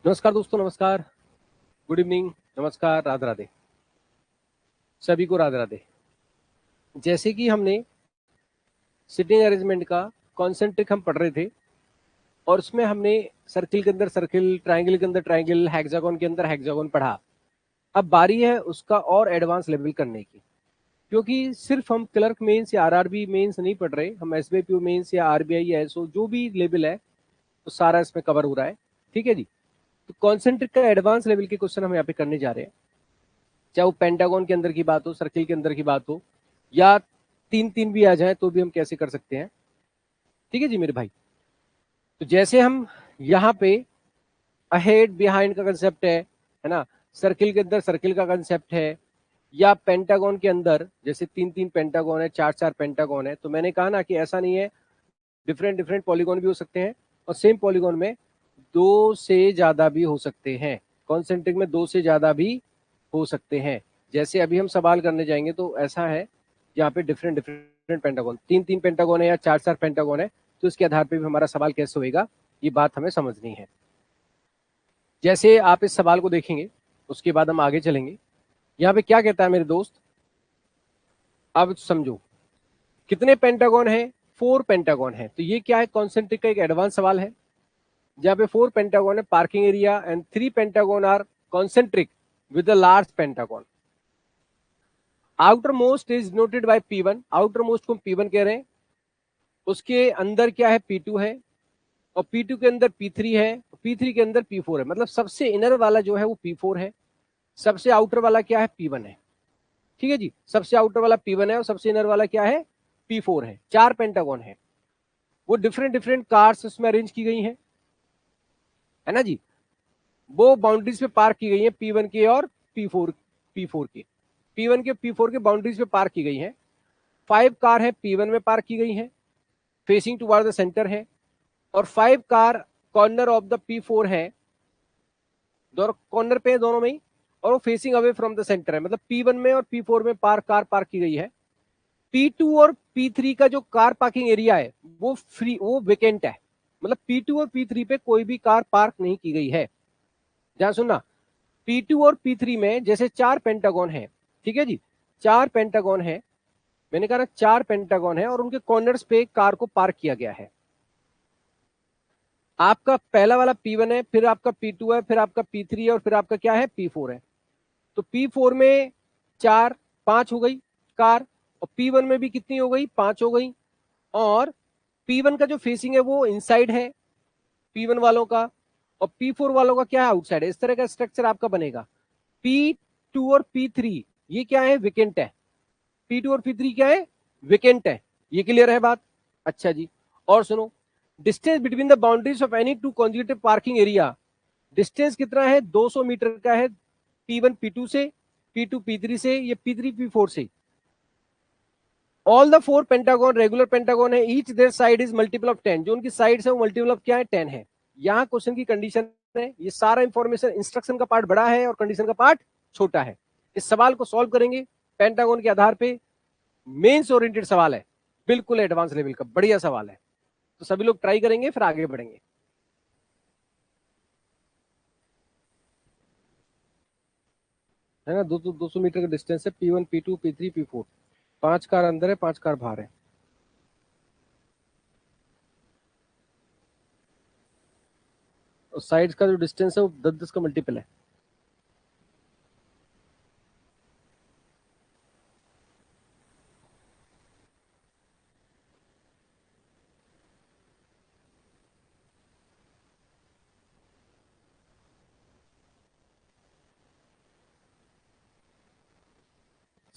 नमस्कार दोस्तों, नमस्कार, गुड इवनिंग, नमस्कार, राधे राधे, सभी को राधे राधे। जैसे कि हमने सिटिंग अरेंजमेंट का कॉन्सेंट्रिक हम पढ़ रहे थे और उसमें हमने सर्किल के अंदर सर्किल, ट्राइंगल के अंदर ट्राइंगल, हेक्सागोन के अंदर हेक्सागोन पढ़ा। अब बारी है उसका और एडवांस लेवल करने की, क्योंकि सिर्फ हम क्लर्क मेंस या आरआरबी मेंस नहीं पढ़ रहे, हम एसबीआईपीओ मेंस या आरबीआई या एसओ जो भी लेवल है तो सारा इसमें कवर हो रहा है। ठीक है जी। तो कॉन्सेंट्रिक का एडवांस लेवल के क्वेश्चन हम यहाँ पे करने जा रहे हैं, चाहे वो पेंटागन के अंदर की बात हो, सर्किल के अंदर की बात हो, या तीन तीन भी आ जाए तो भी हम कैसे कर सकते हैं। ठीक है जी मेरे भाई। तो जैसे हम यहाँ पे अहेड बिहाइंड का कंसेप्ट है ना, सर्किल के अंदर सर्किल का कंसेप्ट है, या पेंटागन के अंदर जैसे तीन तीन पेंटागन है, चार चार पेंटागन है, तो मैंने कहा ना कि ऐसा नहीं है, डिफरेंट डिफरेंट पॉलीगॉन भी हो सकते हैं और सेम पॉलीगॉन में दो से ज्यादा भी हो सकते हैं, कॉन्सेंट्रिक में दो से ज्यादा भी हो सकते हैं। जैसे अभी हम सवाल करने जाएंगे तो ऐसा है, यहाँ पे डिफरेंट डिफरेंट पेंटागन, तीन तीन पेंटागन है या चार चार पेंटागन है, तो इसके आधार पर भी हमारा सवाल कैसे होएगा ये बात हमें समझनी है। जैसे आप इस सवाल को देखेंगे उसके बाद हम आगे चलेंगे। यहाँ पे क्या कहता है मेरे दोस्त, अब समझो कितने पेंटागन है, फोर पेंटागन है। तो ये क्या है, कॉन्सेंट्रिक का एक एडवांस सवाल है जहाँ पे फोर पेंटागन है, parking area and three pentagon are concentric with a large pentagon. Outer most is noted by P1, outer most को P1 कह रहे हैं, उसके अंदर क्या है P2 है, और P2 के अंदर P3 है, P3 के अंदर P4 है, मतलब सबसे इनर वाला जो है वो P4 है, सबसे आउटर वाला क्या है P1 है। ठीक है जी, सबसे आउटर वाला P1 है और सबसे इनर वाला क्या है P4 है। चार पेंटागन है, वो डिफरेंट डिफरेंट कार्स उसमें अरेंज की गई हैं, है ना जी। वो बाउंड्रीज पे पार्क की गई है P1 के और P4 के, P1 के P4 के बाउंड्रीज पे पार्क की गई है। 5 कार है P1 में पार्क की गई है, फेसिंग टुवर्ड द सेंटर है, और 5 car corner of the P4 है, दोनों कॉर्नर पे है दोनों में ही, और वो facing away from the centre है, मतलब P1 में और P4 में कार पार्क की गई है। P2 और P3 का जो कार पार्किंग एरिया है वो फ्री, वो वेकेंट है, मतलब P2 और P3 पे कोई भी कार पार्क नहीं की गई है। ध्यान सुनना, P2 और P3 में जैसे चार पेंटागन है, ठीक है जी, चार पेंटागन है, मैंने कहा ना चार पेंटागन है और उनके कॉर्नर्स पे कार को पार्क किया गया है। आपका पहला वाला P1 है, फिर आपका P2 है, फिर आपका P3 है, और फिर आपका क्या है P4 है। तो P4 में चार, पांच हो गई कार, और P1 में भी कितनी हो गई, पांच हो गई, और P1 का जो फेसिंग है वो इनसाइड है P1 वालों का, और P4 वालों का क्या है, आउटसाइड है। इस तरह का स्ट्रक्चर आपका बनेगा। P2 और P3 ये क्या है, विकेंट है। P2 और P3 क्या है, विकेंट है। ये क्लियर है बात। अच्छा जी, और सुनो, distance between the boundaries of any two consecutive parking area, distance कितना है, 200 मीटर का है, P1 P2 से, P2 P3 से, ये P3 P4 से। All the four pentagon regular pentagon है, each their side is multiple of 10, जो उनकी साइड है वो मल्टीपल ऑफ क्या है, 10 है। यहाँ क्वेश्चन की कंडीशन है, ये सारा इंफॉर्मेशन, इंस्ट्रक्शन का पार्ट बड़ा है और कंडीशन का पार्ट छोटा है। इस सवाल को सॉल्व करेंगे पेंटागन के आधार पे, मेंस ओरिएंटेड सवाल है, बिल्कुल एडवांस लेवल का बढ़िया सवाल है। तो सभी लोग ट्राई करेंगे, फिर आगे बढ़ेंगे। है ना, 200 मीटर का डिस्टेंस है, P1 P2 P3 P4, पांच कार अंदर है, पांच कार बाहर है। और साइड्स का जो डिस्टेंस है वो 10-10 का मल्टीपल है।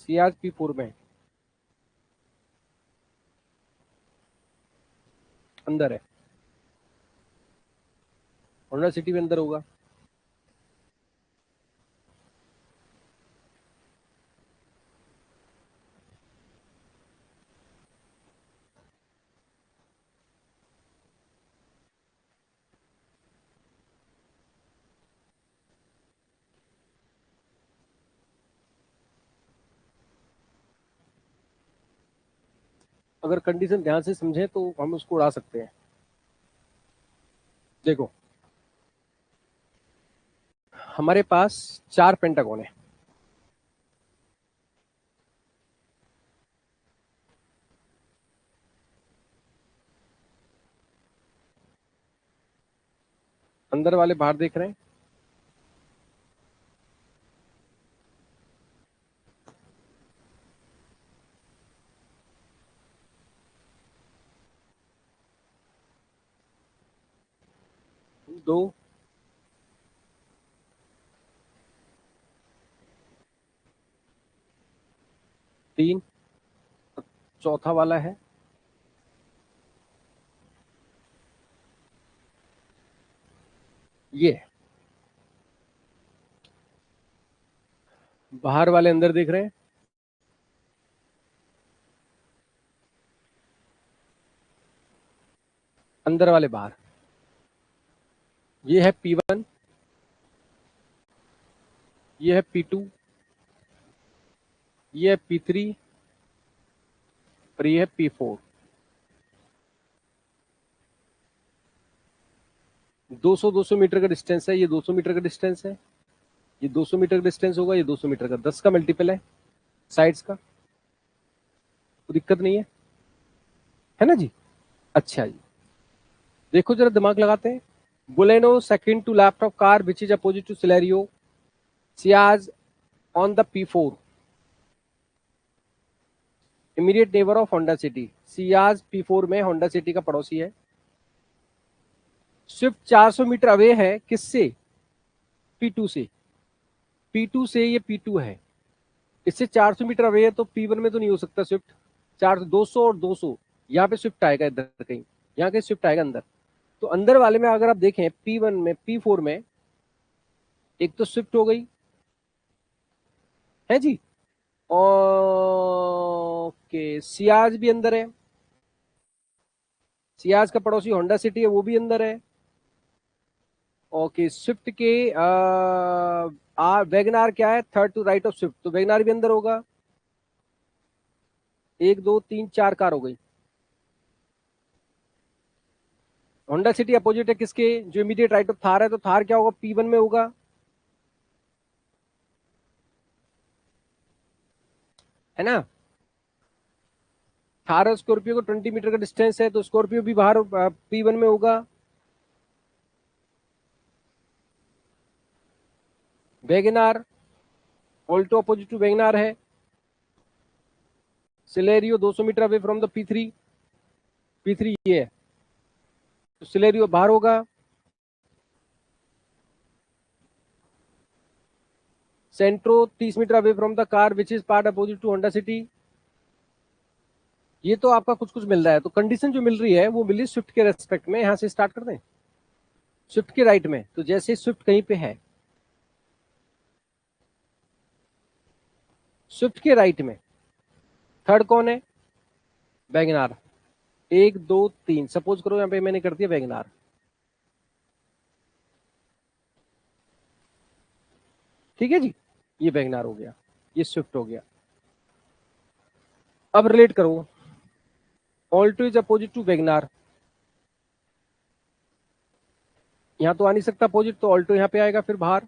CRP4 में अंदर है, होंडा सिटी में अंदर होगा। अगर कंडीशन ध्यान से समझे तो हम उसको उड़ा सकते हैं। देखो, हमारे पास 4 पेंटागन है। अंदर वाले बाहर देख रहे हैं। दो, तीन, चौथा वाला है, ये बाहर वाले अंदर देख रहे हैं। अंदर वाले बाहर। ये है P1, ये है P2, ये है P3 और ये है P4। 200-200 मीटर का डिस्टेंस है, ये 200 मीटर का डिस्टेंस है, ये 200 मीटर का डिस्टेंस होगा, ये 200 मीटर का, 10 का मल्टीपल है साइड्स का, तो दिक्कत नहीं है ना जी। अच्छा जी, देखो जरा दिमाग लगाते हैं। Baleno second to left of car which is opposite to Celerio Ciaz on the P4, immediate neighbour of Honda City. Ciaz P4 में होंडा सिटी का पड़ोसी है। स्विफ्ट 400 मीटर अवे है किससे? P2 से। P2 से ये P2 है, इससे 400 मीटर अवे है, तो P1 में तो नहीं हो सकता स्विफ्ट। 400, 200 और 200, यहाँ पे स्विफ्ट आएगा इधर कहीं, यहाँ कहीं स्विफ्ट आएगा अंदर। तो अंदर वाले में अगर आप देखें P1 में, P4 में, एक तो स्विफ्ट हो गई है जी, ओके, सियाज भी अंदर है, सियाज का पड़ोसी होंडा सिटी है, वो भी अंदर है। ओके, स्विफ्ट के वैगनार क्या है, third to right of Swift, तो वैगनार भी अंदर होगा। 1 2 3 4 कार हो गई। होंडा सिटी अपोजिट है किसके, जो इमीडिएट राइट ऑफ थार है, तो थार क्या होगा, P1 में होगा, है ना। थार और स्कॉर्पियो को 20 मीटर का डिस्टेंस है, तो स्कॉर्पियो भी बाहर P1 में होगा। WagonR, Alto opposite to WagonR है। Celerio 200 metre away from the P3, P3 ये है, तो सिलेरियो बाहर होगा। Santro 30 metre away from the car which is part opposite to Honda City. ये तो आपका कुछ कुछ मिल रहा है, तो कंडीशन जो मिल रही है वो मिली स्विफ्ट के रेस्पेक्ट में। यहां से स्टार्ट कर दें, स्विफ्ट के राइट में, तो जैसे स्विफ्ट कहीं पे है, स्विफ्ट के राइट में थर्ड कौन है, वैगनार। 1 2 3, सपोज करो यहाँ पे मैंने कर दिया वैगनार, ठीक है जी, ये वैगनार हो गया, ये स्विफ्ट हो गया। अब रिलेट करो, Alto is opposite to WagonR, यहां तो आ नहीं सकता अपोजिट, तो ऑल्टो यहाँ पे आएगा फिर बाहर,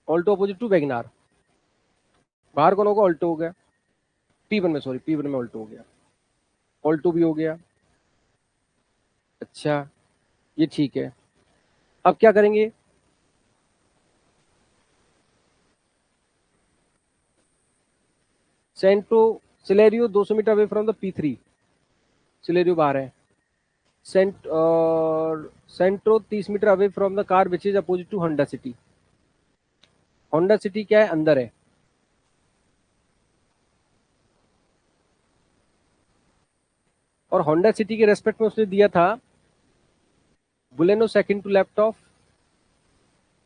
ऑल्टो अपोजिट टू वैगनार, बाहर कौन होगा, ऑल्टो हो गया। P1 में, सॉरी, P1 में ऑल्टो हो गया, ऑल्टो भी हो गया। अच्छा, ये ठीक है। अब क्या करेंगे, Santro, Celerio 200 metre away from the P3, Celerio बाहर है। Santro 30 metre away from the car which is opposite to Honda City, Honda City क्या है, अंदर है। और होंडा सिटी के रेस्पेक्ट में उसने दिया था Baleno second to left of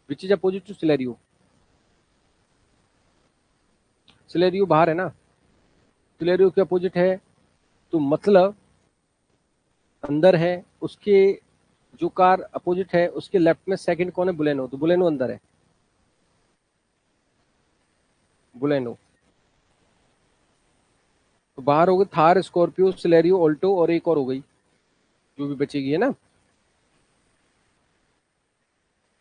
which is opposite to Celerio, Celerio बाहर है ना, सिलेरियो के अपोजिट है, तो मतलब अंदर है। उसके जो कार अपोजिट है उसके लेफ्ट में सेकंड कौन है, बुलेनो, तो बुलेनो अंदर है, बुलेनो। तो बाहर हो गई थार, स्कॉर्पियो, सिलेरियो, ऑल्टो, और एक और हो गई जो भी बचेगी, है ना।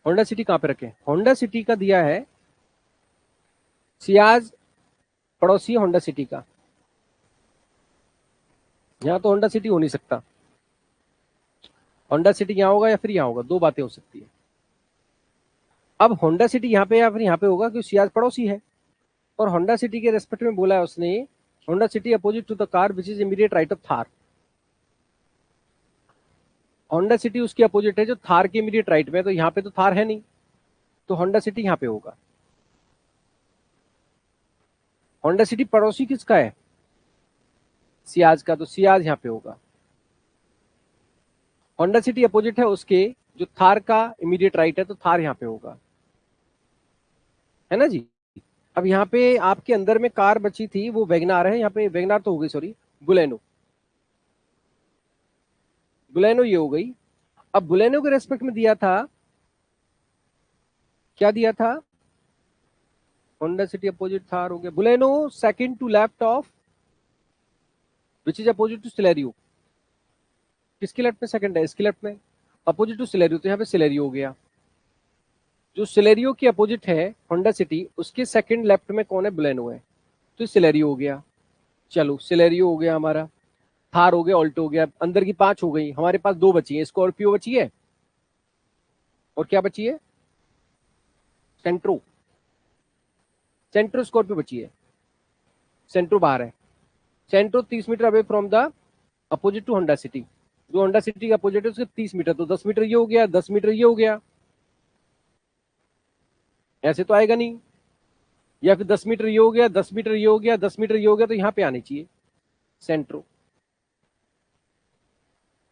होंडा सिटी कहाँ पे रखें? होंडा सिटी का दिया है सियाज पड़ोसी होंडा सिटी का, यहां तो होंडा सिटी हो नहीं सकता। होंडा सिटी यहां होगा या फिर यहां होगा, दो बातें हो सकती है। अब होंडा सिटी यहाँ पे या फिर यहाँ पे होगा क्योंकि सियाज पड़ोसी है। और होंडा सिटी के रेस्पेक्ट में बोला है उसने, Honda City opposite to the car which is immediate right of Thar. Honda City उसकी अपोजिट है जो थार के इमीडिएट राइट में है, तो यहाँ पे तो थार है नहीं, तो होंडा सिटी यहाँ पे होगा। होंडा सिटी पड़ोसी किसका है? सियाज का, तो सियाज यहाँ पे होगा। होंडा सिटी अपोजिट है उसके जो थार का इमीडिएट राइट है, तो थार यहाँ पे होगा, है ना जी। अब यहाँ पे आपके अंदर में कार बची थी वो वैगनार है, यहाँ पे वैगनार तो हो गई, सॉरी बुलेनो, बुलेनो ये हो गई। अब बुलेनो के रेस्पेक्ट में दिया था, क्या दिया था? होंडा सिटी अपोजिट थार हो गया, Baleno second to left of which is opposite to Celerio. किसके लेफ्ट में सेकंड है? इसके लेफ्ट में, अपोजिट टू सिलेरियो, तो यहाँ पे सिलेरियो हो गया। जो सिलेरियो की अपोजिट है होंडा सिटी, उसके सेकंड लेफ्ट में कौन है? बुलेनो है, तो सिलेरियो हो गया। चलो सिलेरियो हो गया हमारा, थार हो गया, ऑल्टो हो गया, अंदर की 5 हो गई, हमारे पास 2 बची है, स्कॉर्पियो बची है और क्या बची है? सेंट्रो, सेंट्रो स्कॉर्पियो बची है। सेंट्रो बाहर है, Santro 30 metre away from the opposite to Honda City. जो होंडा सिटी का अपोजिट है उसके 30 मीटर, तो 10 मीटर ये हो गया, 10 मीटर ये हो गया, ऐसे तो आएगा नहीं। या फिर 10 मीटर ये हो गया, 10 मीटर ये हो गया, 10 मीटर ये हो गया, तो यहाँ पे आनी चाहिए सेंट्रो।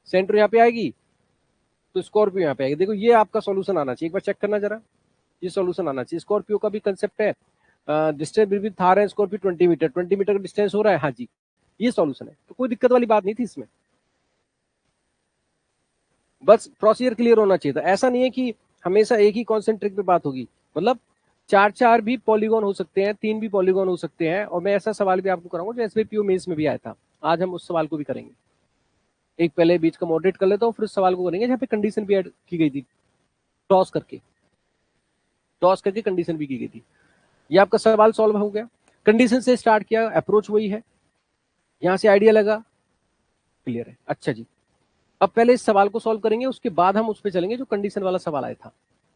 सेंट्रो यहाँ पे आएगी तो स्कॉर्पियो यहाँ पे आएगी। देखो ये आपका सॉल्यूशन आना चाहिए, एक बार चेक करना जरा, ये सॉल्यूशन आना चाहिए। स्कॉर्पियो का भी कंसेप्ट है, डिस्टेंस बिटवीन थार है स्कॉर्पियो 20 मीटर, 20 मीटर का डिस्टेंस हो रहा है, हाँ जी ये सॉल्यूशन है, तो कोई दिक्कत वाली बात नहीं थी इसमें, बस प्रोसीजर क्लियर होना चाहिए था। ऐसा नहीं है कि हमेशा एक ही कॉन्सेंट्रिक पे बात होगी, मतलब 4 भी पॉलीगॉन हो सकते हैं, 3 भी पॉलीगॉन हो सकते हैं। और मैं ऐसा सवाल भी आपको कराऊंगा जो एसबीपीओ मेंस में भी आया था, आज हम उस सवाल को भी करेंगे। एक पहले बीच का मॉडरेट कर लेता हूँ, फिर उस सवाल को करेंगे जहाँ पे कंडीशन भी ऐड की गई थी, टॉस करके, टॉस करके कंडीशन भी की गई थी। ये आपका सवाल सॉल्व हो गया, कंडीशन से स्टार्ट किया, अप्रोच वही है, यहां से आइडिया लगा, क्लियर है। अच्छा जी, अब पहले इस सवाल को सॉल्व करेंगे, उसके बाद हम उस पर चलेंगे जो कंडीशन वाला सवाल आया था।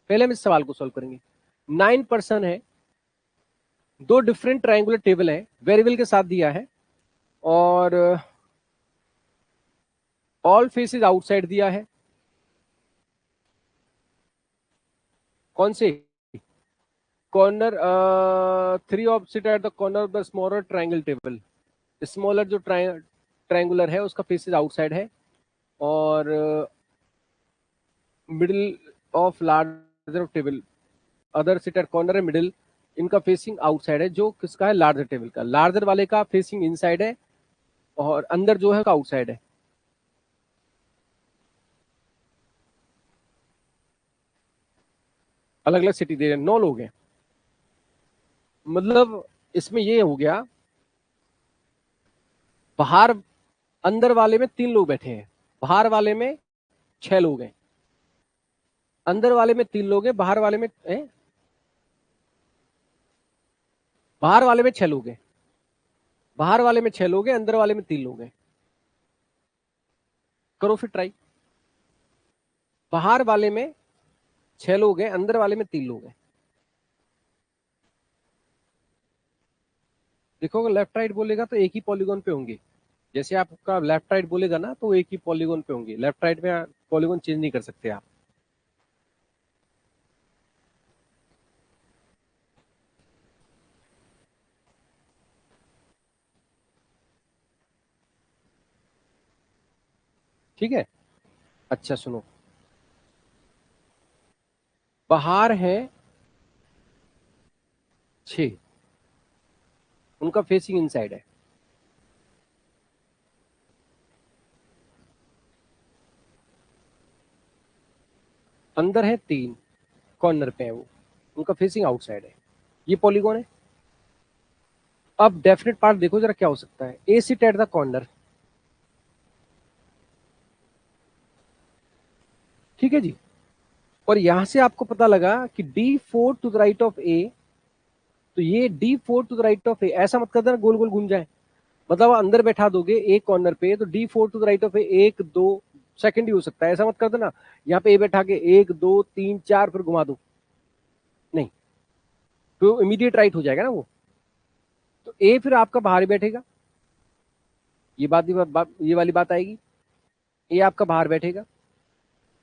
पहले हम इस सवाल को सॉल्व करेंगे। 9 पर्सन है, 2 डिफरेंट ट्राइंगुलर टेबल है, वेरिएबल के साथ दिया है, और ऑल फेसेस आउटसाइड दिया है। कौन से? Corner 3 opposite at the corner of the smaller triangle table. Smaller जो ट्राइंगुलर है उसका फेसेस आउटसाइड है, और middle of larger of table, other sit at corner है, मिडिल, इनका फेसिंग आउटसाइड है। जो किसका है? लार्जर टेबल का। लार्जर वाले का फेसिंग इनसाइड है और अंदर जो है आउटसाइड है। अलग अलग सिटी दे रहे हैं, 9 लोग हैं, मतलब इसमें ये हो गया, बाहर अंदर वाले में 3 लोग बैठे हैं, बाहर वाले में 6 लोग हैं, अंदर वाले में 3 लोग हैं, बाहर वाले में बाहर वाले में 6 लोग हैं, बाहर वाले में 6 लोग हैं, अंदर वाले में 3 लोग हैं। करो फिर ट्राई। बाहर वाले में 6 लोग हैं, अंदर वाले में 3 लोग हैं। देखो अगर लेफ्ट राइट बोलेगा तो एक ही पॉलीगॉन पे होंगे, जैसे आपका लेफ्ट राइट बोलेगा ना तो एक ही पॉलीगॉन पे होंगे, लेफ्ट राइट में पॉलीगॉन चेंज नहीं कर सकते आप। ठीक है, अच्छा सुनो, बाहर है 6, उनका फेसिंग इनसाइड है, अंदर है 3, कॉर्नर पे है वो, उनका फेसिंग आउटसाइड है, ये पॉलीगॉन है। अब डेफिनेट पार्ट देखो जरा क्या हो सकता है, ए सिट एट द कॉर्नर, ठीक है जी, और यहां से आपको पता लगा कि D4 to the right of A, तो ये D4 to the right of A, ऐसा मत कर देना गोल गोल घूम जाए, मतलब आप अंदर बैठा दोगे एक कॉर्नर पे तो D4 to the right of A 1 2 second ही हो सकता है, ऐसा मत कर देना यहाँ पे ए बैठा के 1 2 3 4 फिर घुमा दो, नहीं, तो इमीडिएट राइट हो जाएगा ना वो। तो ए फिर आपका बाहर ही बैठेगा, ये वाली बात आएगी, ए आपका बाहर बैठेगा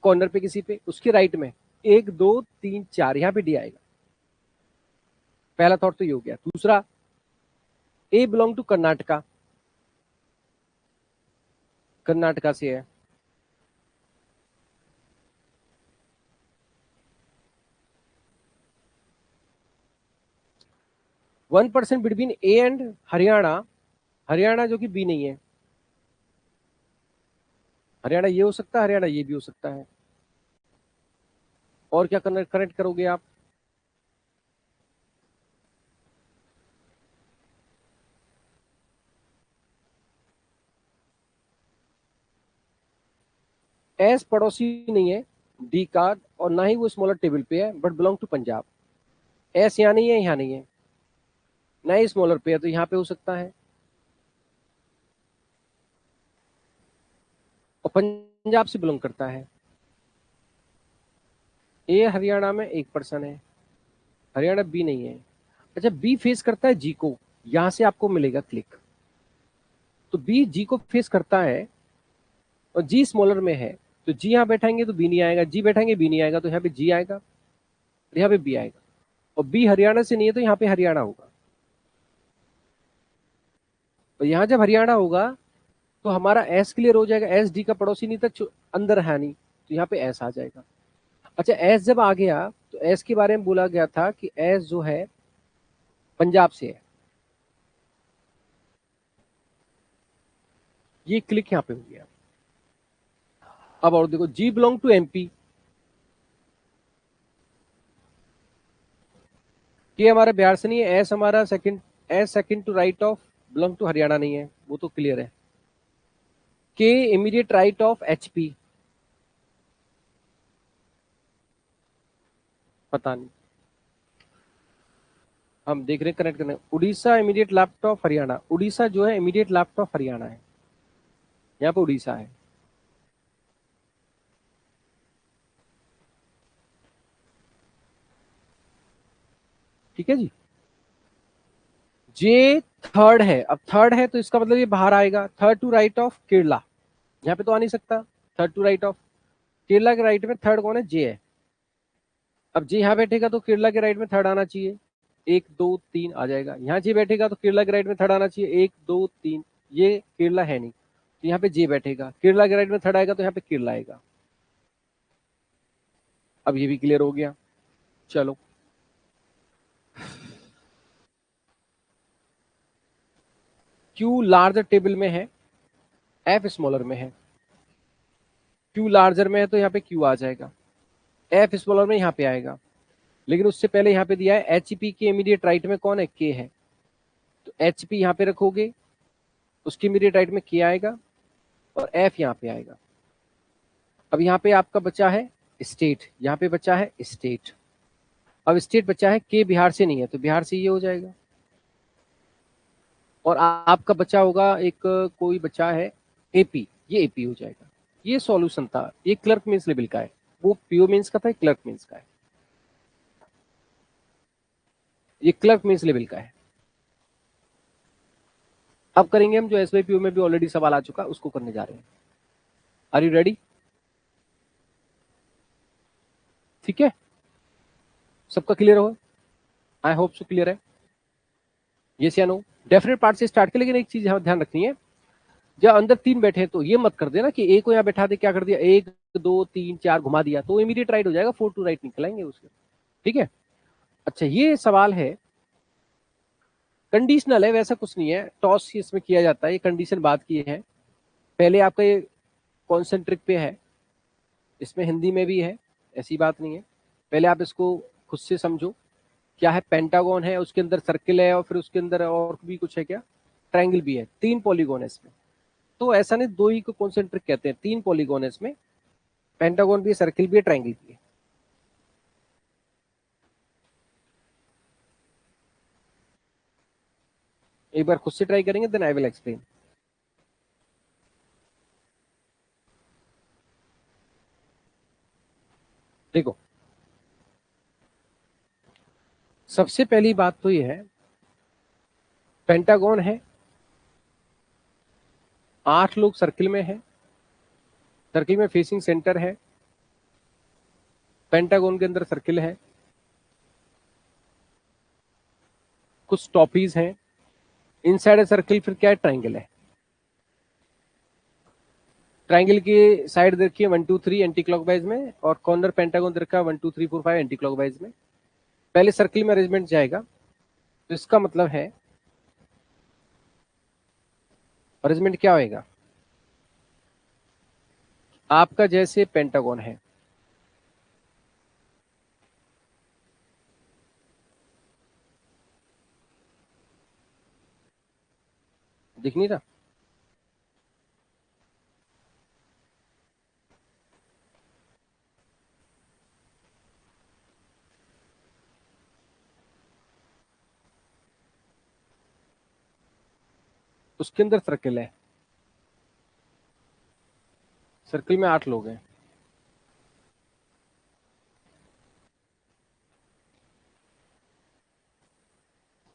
कॉर्नर पे किसी पे, उसके राइट में 1 2 3 4 यहाँ पे डी आएगा। पहला थॉट तो ये हो गया। दूसरा, ए बिलोंग टू कर्नाटका, कर्नाटका से है, one percent between A and Haryana, Haryana जो कि बी नहीं है, हरियाणा ये हो सकता है, हरियाणा ये भी हो सकता है। और क्या कनेक्ट करोगे आप, एस पड़ोसी नहीं है डी का, और ना ही वो स्मॉलर टेबल पे है, but belong to Punjab. S यहाँ नहीं है, यहाँ नहीं है, ना ही स्मॉलर पे है, तो यहाँ पे हो सकता है। और पंजाब से बिलोंग करता है। ए हरियाणा में एक पर्सन है, हरियाणा बी नहीं है। अच्छा, बी फेस करता है जी को, यहां से आपको मिलेगा क्लिक। तो बी जी को फेस करता है और जी स्मॉलर में है, तो जी यहाँ बैठाएंगे तो बी नहीं आएगा, जी बैठाएंगे बी नहीं आएगा, तो यहाँ पे जी आएगा और यहाँ पे बी आएगा। और बी हरियाणा से नहीं है तो यहाँ पे हरियाणा होगा। तो यहाँ जब हरियाणा होगा तो हमारा एस क्लियर हो जाएगा, एस डी का पड़ोसी नहीं था, अंदर है नहीं, तो यहाँ पे एस आ जाएगा। अच्छा, एस जब आ गया तो एस के बारे में बोला गया था कि एस जो है पंजाब से है, ये क्लिक यहाँ पे हो गया। अब और देखो, जी बिलोंग टू एमपी, के हमारा बिहार से नहीं है, एस हमारा second, S second to right of belong to Haryana नहीं है, वो तो क्लियर है। के इमीडिएट राइट ऑफ एचपी, पता नहीं, हम देख रहे हैं कनेक्ट करने। Orissa immediate left of Haryana, Orissa जो है इमीडिएट लेफ्ट ऑफ हरियाणा है, यहाँ पे उड़ीसा है। ठीक है जी। जे थर्ड है, अब थर्ड है तो इसका मतलब ये बाहर आएगा, third to right of Kerala, यहाँ पे तो आ नहीं सकता, third to right of Kerala के राइट में थर्ड कौन है, जे है। अब जे यहाँ बैठेगा तो केरला के राइट में थर्ड आना चाहिए, 1 2 3 आ जाएगा। यहाँ जे बैठेगा तो केरला के राइट में थर्ड आना चाहिए, 1 2 3, ये केरला है नहीं तो यहाँ पे जे बैठेगा, केरला के राइट में थर्ड आएगा तो यहाँ पे केरला आएगा। अब ये भी क्लियर हो गया। चलो, क्यू लार्जर टेबल में है, एफ स्मॉलर में है। क्यू लार्जर में है तो यहाँ पे क्यू आ जाएगा, एफ स्मॉलर में यहाँ पे आएगा। लेकिन उससे पहले यहाँ पे दिया है एच पी के इमीडिएट राइट में कौन है, के है, तो एच पी यहाँ पे रखोगे, उसके इमीडिएट राइट में के आएगा और एफ यहाँ पे आएगा। अब यहाँ पे आपका बचा है स्टेट, यहाँ पे बचा है स्टेट। अब स्टेट बचा है, के बिहार से नहीं है तो बिहार से ये हो जाएगा। और आपका बचा होगा एक, कोई बचा है एपी, ये एपी हो जाएगा। ये सॉल्यूशन था, ये क्लर्क मीन्स लेवल का है, वो पीओ मीन्स का था, क्लर्क मीन्स का है, ये क्लर्क मीन्स लेवल का है। अब करेंगे हम जो एसवाई पीओ में भी ऑलरेडी सवाल आ चुका, उसको करने जा रहे हैं। Are you ready? ठीक है, सबका क्लियर हो, आई होप सो क्लियर है, यस या नो? डेफिनेट पार्ट से स्टार्ट कर, लेकिन एक चीज ध्यान रखनी है, जब अंदर तीन बैठे हैं तो ये मत कर देना कि एक को यहाँ बैठा दे, क्या कर दिया 1 2 3 4 घुमा दिया तो इमीडिएट राइट हो जाएगा, 4 टू राइट निकलेंगे उसके। ठीक है। अच्छा, ये सवाल है कंडीशनल है, वैसा कुछ नहीं है, टॉस इसमें किया जाता है, ये कंडीशन बात की है। पहले आपका ये कॉन्सेंट्रिक पे है, इसमें हिंदी में भी है, ऐसी बात नहीं है। पहले आप इसको खुद से समझो, क्या है, पेंटागन है, उसके अंदर सर्किल है, और फिर उसके अंदर और भी कुछ है, क्या ट्रायंगल भी है, 3 पॉलीगॉन है इसमें। तो ऐसा नहीं, 2 ही को कॉन्सेंट्रिक कहते हैं, 3 पॉलीगॉन है इसमें, पेंटागन भी है, सर्किल भी है, ट्रायंगल भी है। एक बार खुद से ट्राई करेंगे, देन आई विल एक्सप्लेन। देखो, सबसे पहली बात तो ये है, पेंटागन है, 8 लोग सर्किल में है, सर्किल में फेसिंग सेंटर है, पेंटागन के अंदर सर्किल है, कुछ टॉपीज हैं, इनसाइड ए सर्किल फिर क्या है, ट्राइंगल है। ट्राइंगल की साइड देखिए 1 2 3 एंटी क्लॉकवाइज में, और कॉर्नर पेंटागन रखा है 1 2 3 4 5 एंटी क्लॉकवाइज में। पहले सर्किल में अरेंजमेंट जाएगा, तो इसका मतलब है अरेंजमेंट क्या होएगा, आपका जैसे पेंटागन है, दिख नहीं रहा, उसके अंदर सर्किल है, सर्किल में 8 लोग हैं,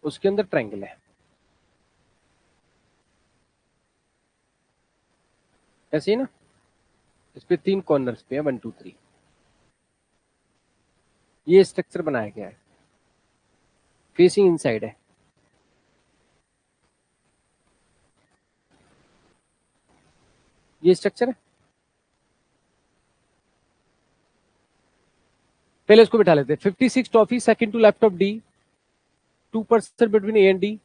उसके अंदर ट्राइंगल है, ऐसे ही ना। इस पे 3 कॉर्नर्स पे है, 1 2 3, ये स्ट्रक्चर बनाया गया है, फेसिंग इनसाइड है। ये स्ट्रक्चर है, पहले इसको बिठा लेते हैं। 56 toffee, second to left of D, 2% between A and D,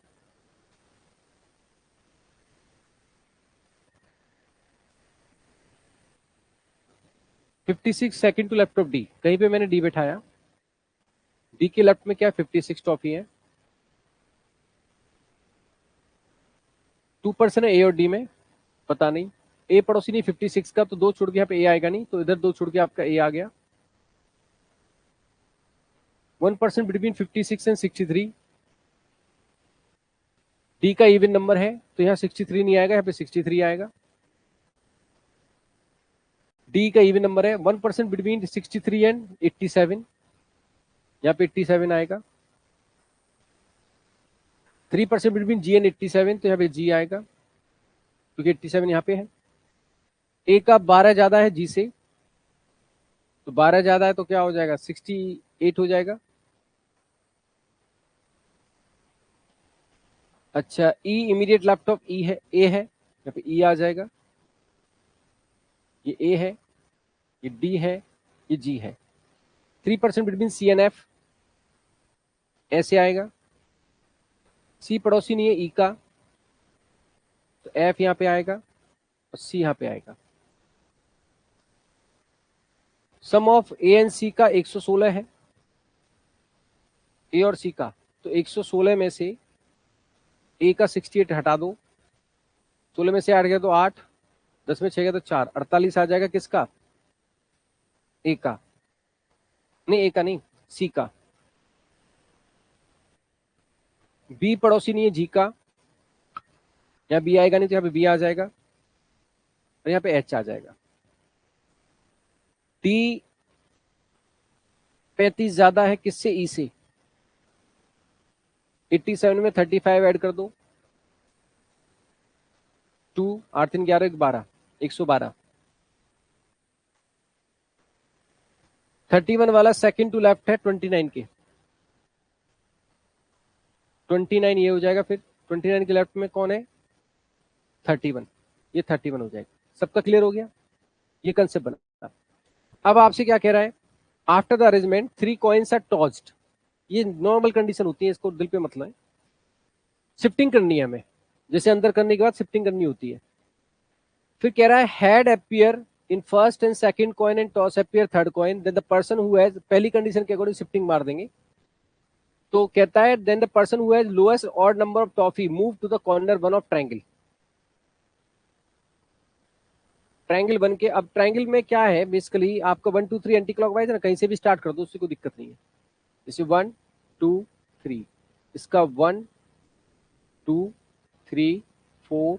56 second to left of D, कहीं पे मैंने डी बैठाया, डी के लेफ्ट में क्या है, 56 टॉफी है, 2% है ए और डी में, पता नहीं, ए पड़ोसी नहीं 56 का, तो 2 छोड़ के यहाँ पे ए आएगा नहीं, तो इधर 2 छोड़ के आपका ए आ गया। 1% बिटवीन 56 एंड 63, डी का इवन नंबर है, तो यहाँ 63 नहीं आएगा, यहाँ पे 63 आएगा। डी का इवन नंबर है, 1% बिटवीन 63 एंड 87, यहाँ पे 87 आएगा। 3% बिटवीन जी एंड 87, तो यहाँ पे जी आएगा, क्योंकि 87 यहाँ पे है। ए का 12 ज्यादा है जी से, तो 12 ज्यादा है तो क्या हो जाएगा, 68 हो जाएगा। अच्छा, ई इमीडिएट लेफ्ट ऑफ ई है, ए है, यहाँ पे ई आ जाएगा, ये ए है, ये डी है, ये जी है। 3% बिटवीन सी एंड एफ, ऐसे आएगा। सी पड़ोसी नहीं है ई का, तो एफ यहाँ पे आएगा और सी यहाँ पे आएगा। सम ऑफ ए एंड सी का 116 है, ए और सी का, तो 116 में से ए का 68 हटा दो, 16 में से 8 गया तो 8, 10 में 6 गया तो 4, 48 आ जाएगा किसका, ए का, नहीं ए का नहीं, सी का। बी पड़ोसी नहीं है जी का, यहाँ बी आएगा नहीं, तो यहाँ पे बी आ जाएगा और यहाँ पे एच आ जाएगा। डी 35 ज्यादा है किससे, ई से, 87 में 35 ऐड कर दो, 2 8 3 11 12, 112। 31 वाला सेकंड टू लेफ्ट है 29 के, 29 ये हो जाएगा, फिर 29 के लेफ्ट में कौन है, 31, ये 31 हो जाएगा। सबका क्लियर हो गया, ये कंसेप्ट बना। अब आपसे क्या कह रहा है, after the arrangement 3 coins are tossed, ये नॉर्मल कंडीशन होती है, इसको दिल पे मत लें। शिफ्टिंग करनी है हमें, जैसे अंदर करने के बाद शिफ्टिंग करनी होती है। फिर कह रहा है head appear in first and second coin and toss appear third coin, then the person who has, पहली कंडीशन के अकॉर्डिंग शिफ्टिंग मार देंगे, तो कहता है then the person who has lowest odd number of toffee move to the corner one of triangle. Triangle बन के, अब ट्रायंगल में क्या है बेसिकली, आपका 1 2 3 एंटी क्लॉकवाइज है ना, कहीं से भी स्टार्ट कर दो, उससे कोई दिक्कत नहीं है। जैसे 1 2 3, इसका 1 2 3 4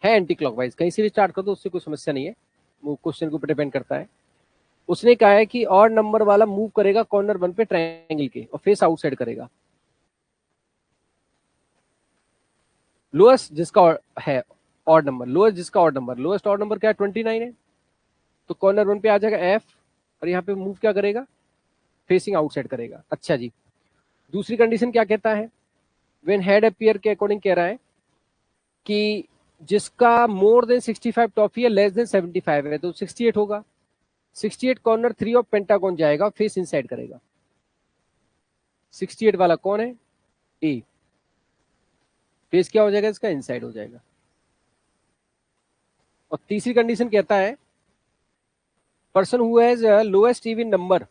है एंटी क्लॉकवाइज, कहीं से भी स्टार्ट कर दो उससे कोई समस्या नहीं है, वो क्वेश्चन के ऊपर डिपेंड करता है। उसने कहा है कि ऑड नंबर वाला मूव करेगा कॉर्नर 1 पे ट्रायंगल के और फेस आउटसाइड करेगा। लोएस्ट जिसका है odd number, lowest odd number क्या है 29 है, तो कॉर्नर 1 पे आ जाएगा एफ और यहाँ पे मूव क्या करेगा, फेसिंग आउटसाइड करेगा। अच्छा जी, दूसरी कंडीशन क्या कहता है, व्हेन हेड अपीयर के अकॉर्डिंग कह रहा है कि जिसका मोर देन 65 टॉफी है, लेस देन 75 है, तो 68 होगा। 68 कॉर्नर 3 ऑफ पेंटागन जाएगा, फेस इनसाइड करेगा। 68 वाला कौन है, ए, फेस क्या हो जाएगा इसका, इनसाइड हो जाएगा। और तीसरी कंडीशन कहता है person who has lowest even number,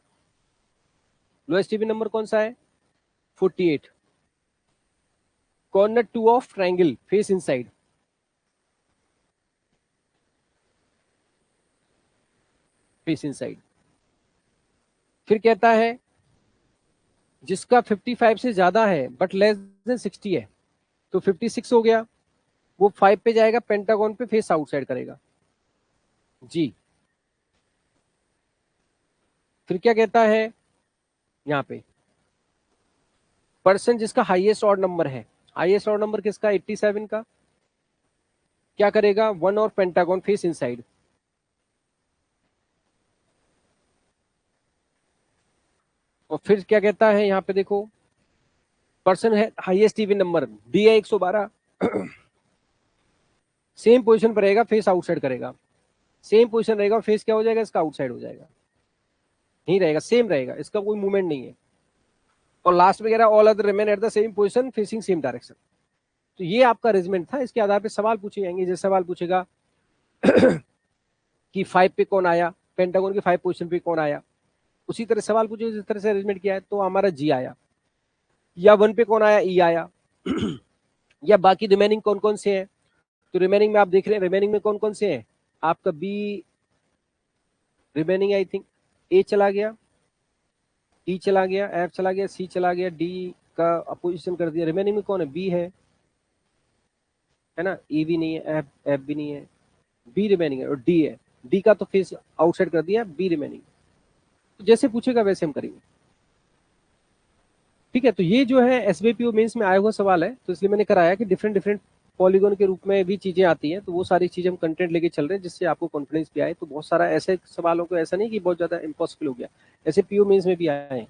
lowest even number कौन सा है 48, corner 2 of triangle, face inside, face inside. फिर कहता है जिसका 55 से ज्यादा है बट लेस देन 60 है, तो 56 हो गया, वो 5 पे जाएगा, पेंटागन पे फेस आउटसाइड करेगा जी। फिर क्या कहता है यहाँ पे, पर्सन जिसका हाईएस्ट ऑड नंबर है, हाईएस्ट ऑड नंबर किसका 87 का, क्या करेगा 1 और पेंटागन फेस इनसाइड। और फिर क्या कहता है यहाँ पे देखो, पर्सन है हाईएस्ट इवन नंबर, डी है 112, सेम पोजीशन पर रहेगा, फेस आउटसाइड करेगा, सेम पोजीशन रहेगा, फेस क्या हो जाएगा इसका, आउटसाइड हो जाएगा, नहीं रहेगा, सेम रहेगा, इसका कोई मूवमेंट नहीं है। और लास्ट वगैरह all other remain at the same position facing same direction. तो ये आपका अरेंजमेंट था, इसके आधार पे सवाल पूछे जाएंगे। जैसे सवाल पूछेगा कि 5 पे कौन आया, पेंटागन के 5 पोजीशन पे कौन आया, उसी तरह सवाल पूछे जिस तरह से अरेंजमेंट किया है, तो हमारा जी आया। या 1 पे कौन आया, ई आया। या बाकी रिमेनिंग कौन कौन से हैं, तो रिमेनिंग में आप देख रहे हैं, रिमेनिंग में कौन कौन से हैं, आपका बी रिमेनिंग, आई थिंक ए चला गया, ई चला गया, एफ चला गया, सी चला गया, डी का अपोजिशन कर दिया, रिमेनिंग में कौन है, बी है ना, ई भी नहीं है, एफ भी नहीं है, बी रिमेनिंग है और डी है, डी का तो फेस आउटसाइड कर दिया, बी रिमेनिंग। तो जैसे पूछेगा वैसे हम करेंगे, ठीक है। तो ये जो है एसबीपीओ मेंस में आया हुआ सवाल है, तो इसलिए मैंने कराया कि डिफरेंट डिफरेंट पॉलीगॉन के रूप में भी चीजें आती हैं, तो वो सारी चीजें हम कंटेंट लेके चल रहे हैं जिससे आपको कॉन्फिडेंस भी आए। तो बहुत सारा ऐसे सवालों को, ऐसा नहीं कि बहुत ज्यादा इम्पॉसिबल हो गया, ऐसे पीओ मेंस में भी आए हैं,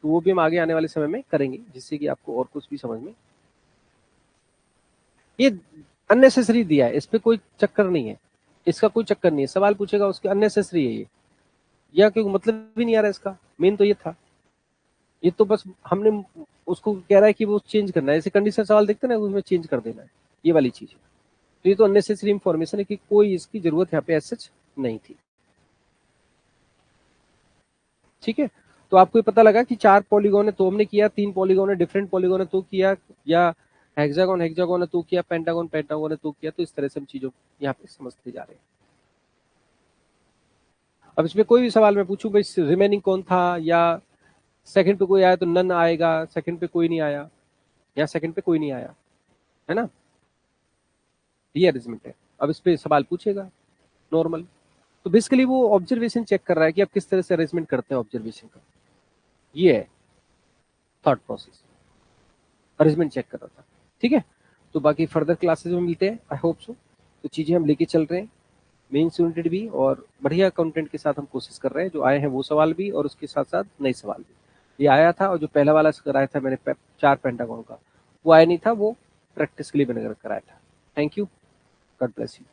तो वो भी हम आगे आने वाले समय में करेंगे, जिससे कि आपको और कुछ भी समझ में। ये अननेसेसरी दिया है, इस पे कोई चक्कर नहीं है, इसका कोई चक्कर नहीं है, सवाल पूछेगा उसके अननेसेसरी है ये, या क्योंकि मतलब भी नहीं आ रहा इसका, मेन तो ये था। ये तो बस हमने उसको कह रहा है कि वो चेंज करना है, जैसे कंडीशन सवाल देखते ना, उसमें चेंज कर देना है, ये वाली चीज है। तो ये तो अननेसेसरी इंफॉर्मेशन है कि कोई इसकी जरूरत यहाँ पे ऐसा नहीं थी, ठीक है। तो आपको ये पता लगा कि 4 पॉलीगॉन है तो हमने किया, 3 पॉलीगॉन है, डिफरेंट पॉलीगॉन है तो किया, या हेक्सागोन है तो किया, पेंटागोन है तो किया। तो इस तरह से हम चीजों यहाँ पे समझते जा रहे हैं। अब इसमें कोई भी सवाल मैं पूछूं भाई रिमेनिंग कौन था, या सेकंड पे कोई आया तो नन आएगा, सेकंड पे कोई नहीं आया, या सेकंड पे कोई नहीं आया, है ना, ये अरेंजमेंट है। अब इस पे सवाल पूछेगा नॉर्मल, तो बेसिकली वो ऑब्जर्वेशन चेक कर रहा है कि आप किस तरह से अरेंजमेंट करते हैं ऑब्जर्वेशन का, ये है थॉट प्रोसेस, अरेंजमेंट चेक कर रहा था, ठीक है। तो बाकी फर्दर क्लासेस में मिलते हैं, आई होप सो। तो चीजें हम लेके चल रहे हैं, मेंस यूनिटेड भी, और बढ़िया कंटेंट के साथ हम कोशिश कर रहे हैं, जो आए हैं वो सवाल भी, और उसके साथ साथ नए सवाल भी। ये आया था, और जो पहला वाला कराया था मैंने 4 पेंटागन का, वो आया नहीं था, वो प्रैक्टिस के लिए मैंने कराया था। Thank you, God bless you.